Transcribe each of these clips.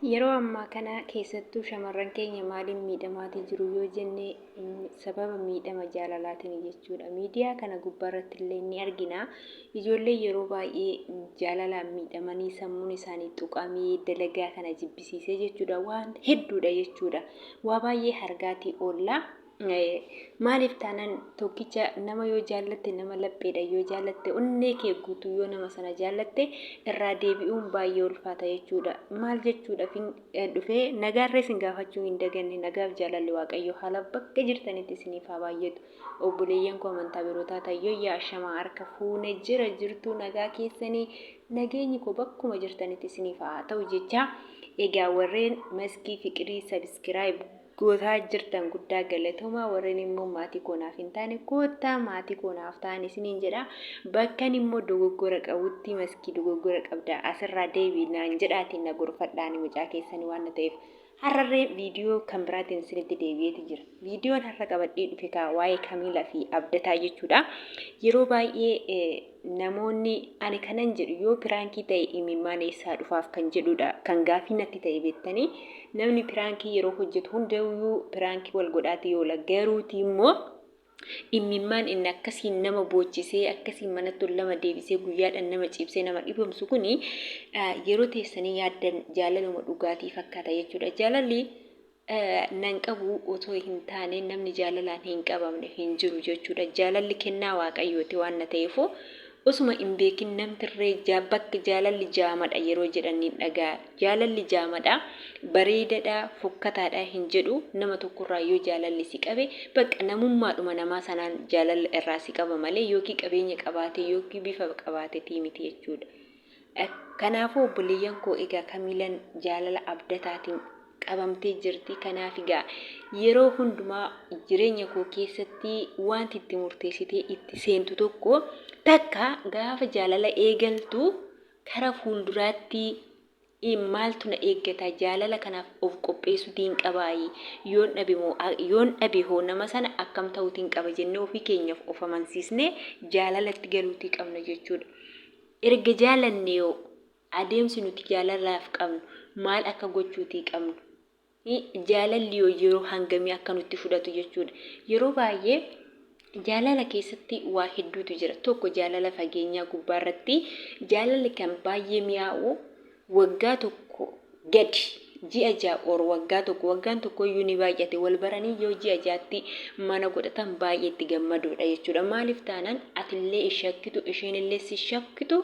Yeroo ammaa kana keessattuu shamarran keenya maaliin miidhamaatii jiru yoo jenne sababa miidhama jaalalaatiin jechuudha. Miidiyaa kana gubbaarratti illee ni argina. Ijoollee yeroo baay'ee jaalalaan miidhamanii sammuun isaanii tuqamee dalagaa kana jibbisiisee jechuudha. Waan hedduudha jechuudha. Waa baay'ee hargaatii oolla. Maaliif taanaan tokkicha nama yoo jaallatte nama lapheedha yoo jaallatte onnee kee guutuu yoo nama sana jaallatte irraa deebi'uun baay'ee ulfaata jechuudha. Maal jechuudha dhufee nagaarree isin gaafachuu hin daganne nagaaf jaalalli waaqayyo haala bakka jirtanitti isiniif haa baay'atu. Obboleeyyan koo amantaa birootaa tayyoo yaashamaa harka fuunee jirtu nagaa keessanii nageenyi koo bakkuma jirtanitti isiniif haa ta'u jecha. Egaa warreen maskii fiqirii sabiskiraayib gootaa jirtan guddaa galatooma warreen immoo maatii koonaaf hin taane koottaa maatii koonaaf ta'an isiniin jedha. Bakkan immoo dogoggora qabutti maskii dogoggora qabda asirraa deebiinaan jedhaatiin na gorfadhaan mucaa keessanii waan ta'eef. Har'arree viidiyoo kan biraatiin isinitti deebi'eeti jira. Viidiyoon har'a qabadhee dhufe kaa waa'ee Kamiilaa fi Abdataa jechuudha. Yeroo baay'ee namoonni ani kanan jedhu yoo piraankii ta'e imimmaan eessaa dhufaaf kan jedhudha. Kan gaafii natti ta'e beektanii namni piraankii yeroo hojjetu hundayyuu piraankii wal godhaati yoo laggaruuti immoo imimmaan inni akkasiin nama boochisee akkasiin manatti lama deebisee guyyaadhaan nama ciibsee nama dhibamsu kuni yeroo teessanii yaaddan jaalaluma dhugaatii fakkaata jechuudha. Jaalalli nan qabu otoo hin taane namni jaalalaan hin qabamne hin jiru jechuudha. Jaalalli kennaa waaqayyooti waan ta'eef osuma hin beekin namtirree bakka jaalalli jaamadha yeroo jedhaniin dhagaa. Jaalalli jaamadha bareedadha fokkataadha hin jedhu nama tokkorraa yoo jaalalli si qabe bakka namummaadhuma namaa sanaan jaalalli irraa si qaba malee yookiin qabeenya qabaate yookiin bifa qabaate miti jechuudha. Kanaafuu obboleeyyan koo egaa Kamiilaan jaalala Abdataatiin qabamtee jirti. Kanaaf egaa yeroo hundumaa jireenya koo keessatti wanti itti murteessitee itti seentu tokko takka gaafa jaalala eegaltu kara fuulduraatti maaltu na eeggata jaalala kanaaf of qopheessuutiin qabaayi yoon dhabe hoo nama sana akkam ta'uutiin qaba jennee ofii keenyaaf of amansiisnee jaalalatti galuutii qabna jechuudha. Erga jaalannee yoo adeemsi nuti jaalalaaf qabnu maal akka gochuutii qabnu jaalalli yeroo hangamii akka nutti fudhatu jechuudha. Yeroo baay'ee jaalala keessatti waa hedduutu jira. Tokko jaalala fageenyaa gubbaarratti jaalalli kan baay'ee mi'aawu waggaa tokko gadi ji'a ja'a waggaan tokko iyyuu ni baay'ate wal baranii yoo ji'a ja'atti mana godhatan baay'ee itti gammadoodha jechuudha. Maaliif taanaan atillee ishakkitu isheenillee si shakkitu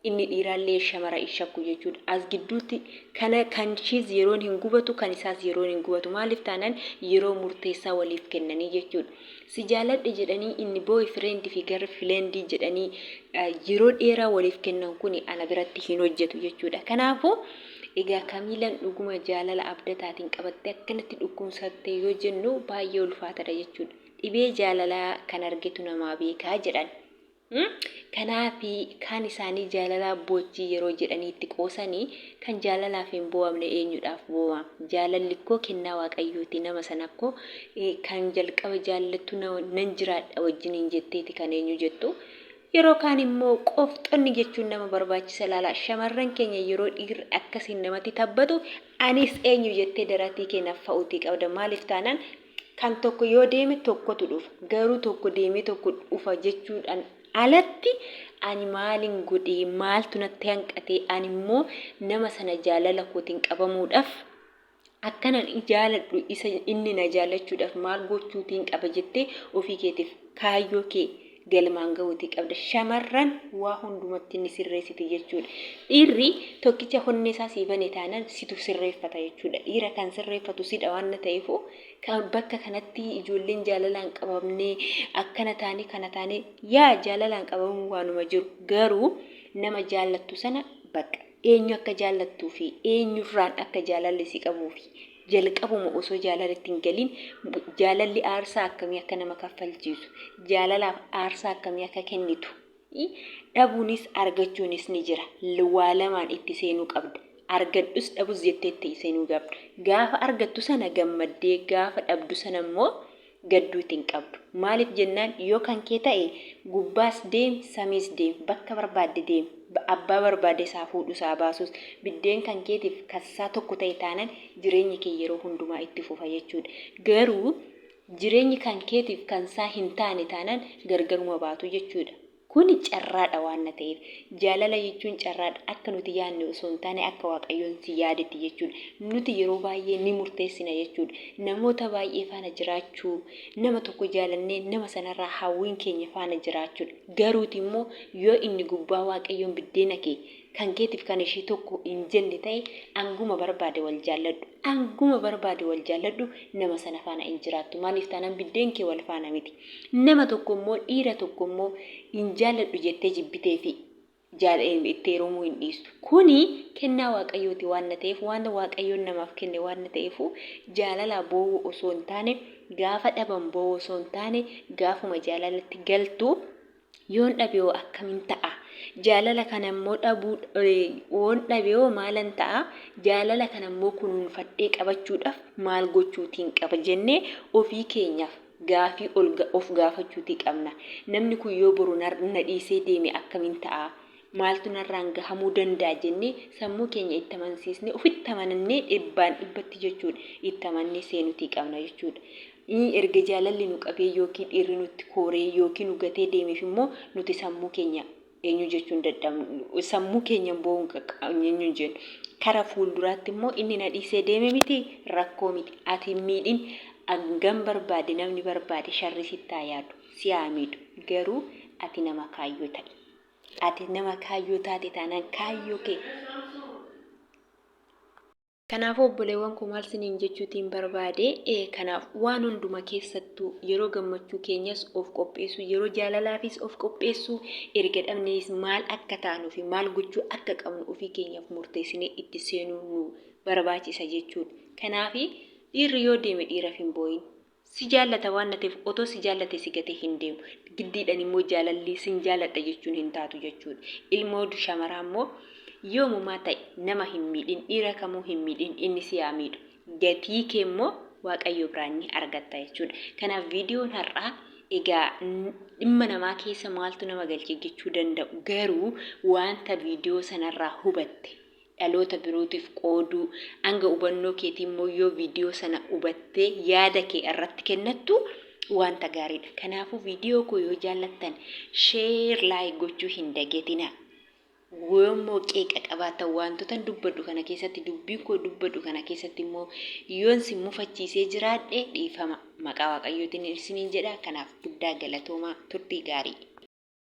inni dhiiraallee shamara ishakku jechuudha. As gidduutti kana kan ishiis yeroon hin gubatu kan isaas yeroon hin gubatu. Maaliif taanaan yeroo murteessaa waliif kennanii jechuudha. Si jaaladhe jedhanii inni boyfriend fi girlfriend jedhanii yeroo dheeraa waliif kennan kun ana biratti hin hojjetu jechuudha. Kanaafuu egaa Kamiilaan dhuguma jaalala Abdataatiin qabattee akkanatti dhukkubsattee yoo jennu baay'ee ulfaatadha jechuudha. Dhibee jaalalaa kan argetu namaa beekaa jedhan. Kanaafi kan isaanii jaalalaa boojii yeroo jedhaniitti qoosanii kan jaalalaaf hin bo'amne eenyudhaaf bo'ama. Jaalalli koo kennaa waaqayyooti nama sana koo kan jalqaba jaallattu nan jiraadha wajjiniin jetteeti kan eenyu jettu. Yeroo kaan immoo qofxonni jechuun nama barbaachisa laala. Shamarran keenya yeroo dhiirri akkasiin namatti tabbatu anis eenyu jettee daratii keenyaaf fa'uutii qabda. Maaliif taanaan kan tokko yoo deeme tokkotu dhufa garuu tokko deeme tokko dhufa jechuudhaan alatti ani maalin godhee maaltu natti hanqatee ani immoo nama sana jaalala kootiin qabamuudhaaf akkanan jaaladhu isa inni na jaalachuudhaaf maal gochuutiin qaba jettee ofii keetiif kaayyoo kee galmaan ga'uutii qabda. Shamarran waa hundumatti ni sirreessiti jechuudha. Dhiirri tokkicha honne isaa siifane taanaan situ sirreeffata jechuudha. Dhiira kan sirreeffatu sidha waan ta'eef kan bakka kanatti ijoolleen jaalalaan qabamnee akkana taane kana taane yaa jaalalaan qabamuu waanuma jiru garuu nama jaallattu sana bakka eenyu akka jaallattuu fi eenyurraan akka jaalalli si qabuufi jalqabuma osoo jaalalatti hin galin jaalalli aarsaa akkamii akka nama kaffalchiisu jaalalaaf aarsaa akkamii akka kennitu dhabuunis argachuunis ni jira. Waa lamaan itti seenuu qabda. Argadhus dhabus jettee itti seenuu qabda. Gaafa argattu sana gammaddee gaafa dhabdu sana immoo gadduutiin qabdu. Maaliif jennaan yoo kan kee ta'e gubbaas deemi samiis deemi bakka barbaadde deemi. Abbaa barbaade isaa fuudhu isaa baasus biddeen kan keetiif kassaa tokko ta'e taanaan jireenyi kee yeroo hundumaa itti fufa jechuudha. Garuu jireenyi kan keetiif kan isaa hin taane taanaan gargaruma baatu jechuudha. Kuni carraadha waan ta'eef jaalala jechuun carraadha akka nuti yaadne osoo hin taane akka Waaqayyoon si yaadetti jechuudha. Nuti yeroo baay'ee ni murteessina jechuudha. Namoota baay'ee faana jiraachuu nama tokko jaalannee nama sanarraa hawwiin keenya faana jiraachuudha. Garuuti immoo yoo inni gubbaa Waaqayyoon biddeena kee kan keetiif kan ishee tokko hin jenne ta'e anguma barbaade wal jaalladhu. Anguma barbaade wal jaalladhu nama sana faana hin jiraattu. Maaliif taanaan biddeen kee wal faana miti. Nama tokko immoo dhiira tokko immoo hin jaalladhu jettee jibbitee fi itti heerumuu hin dhiistu. Kuni kennaa Waaqayyooti waan ta'eef waan Waaqayyoon namaaf kenne waan ta'eef jaalala boo'uu osoo hin taane gaafa dhaban boo'uu osoo hin taane gaafuma jaalalatti galtu yoon dhabee akkamiin ta'a? Jaalala kana immoo dhabuu woon dhabee maalan ta'a? Jaalala kana immoo kunuunfadhee qabachuudhaaf maal gochuutiin qaba jennee ofii keenyaaf gaafii of gaafachuutii qabna. Namni kun yoo boru na dhiisee deeme akkamiin ta'a? Maaltu narraan gahamuu danda'a jennee sammuu keenya itti amansiisnee ofitti amanannee dhibbaan dhibbatti jechuudha. Itti amannee seenuutii qabna jechuudha. Erga jaalalli nu qabee yookiin dhiirri nutti kooree yookiin nu gatee deemeef immoo nuti sammuu keenya eenyu jechuun dadhabnu. Sammuu keenya boo'uun eenyu jennu. Kara fuulduraatti immoo inni na dhiisee deeme miti rakkoo miti. Ati miidhin hangam barbaade namni barbaade sharri sitti haa yaadu si haa miidhu. Garuu ati nama kaayyoo ta'i. Ati nama kaayyoo taate taanaan kaayyoo kee. Kanaaf obboleewwan koo maal siniin jechuutiin barbaade kanaaf waan hunduma keessattuu yeroo gammachuu keenyas of qopheessu yeroo jaalalaafis of qopheessu erga dhabnees maal akka taanuu fi maal gochuu akka qabnu ofii keenyaaf murteessinee itti seenuu nu barbaachisa jechuudha. Kanaaf dhiirri yoo deeme dhiiraaf hin boo'in. Si jaallata waan ta'eef otoo si jaallate si gatee hin deemu. Giddiidhaan immoo jaalalli sin jaalladha jechuun hin taatu jechuudha. Ilmoo shamaraa immoo yoomumaa ta'e nama hin miidhin dhiira kamuu hin miidhin inni si haa miidhu. Gatii kee immoo Waaqayyo biraan ni argatta jechuudha. Kanaaf viidiyoon har'aa egaa dhimma namaa keessa maaltu nama galche jechuu danda'u garuu wanta viidiyoo sanarraa hubatte dhaloota birootiif qooduu hanga hubannoo keetii immoo yoo viidiyoo sana hubattee yaada kee irratti kennattu wanta gaariidha. Kanaafuu viidiyoo koo yoo jaallattan sheer laayik gochuu hin dagatinaa. Yoommoo qeeqa qabaatan wantoota dubbadhu kana keessatti dubbii koo dubbadhu kana keessatti immoo yoon si mufachiisee jiraadhe dhiifama maqaa Waaqayyootiin isiniin jedha. Kanaaf guddaa galatoomaa turtii gaarii.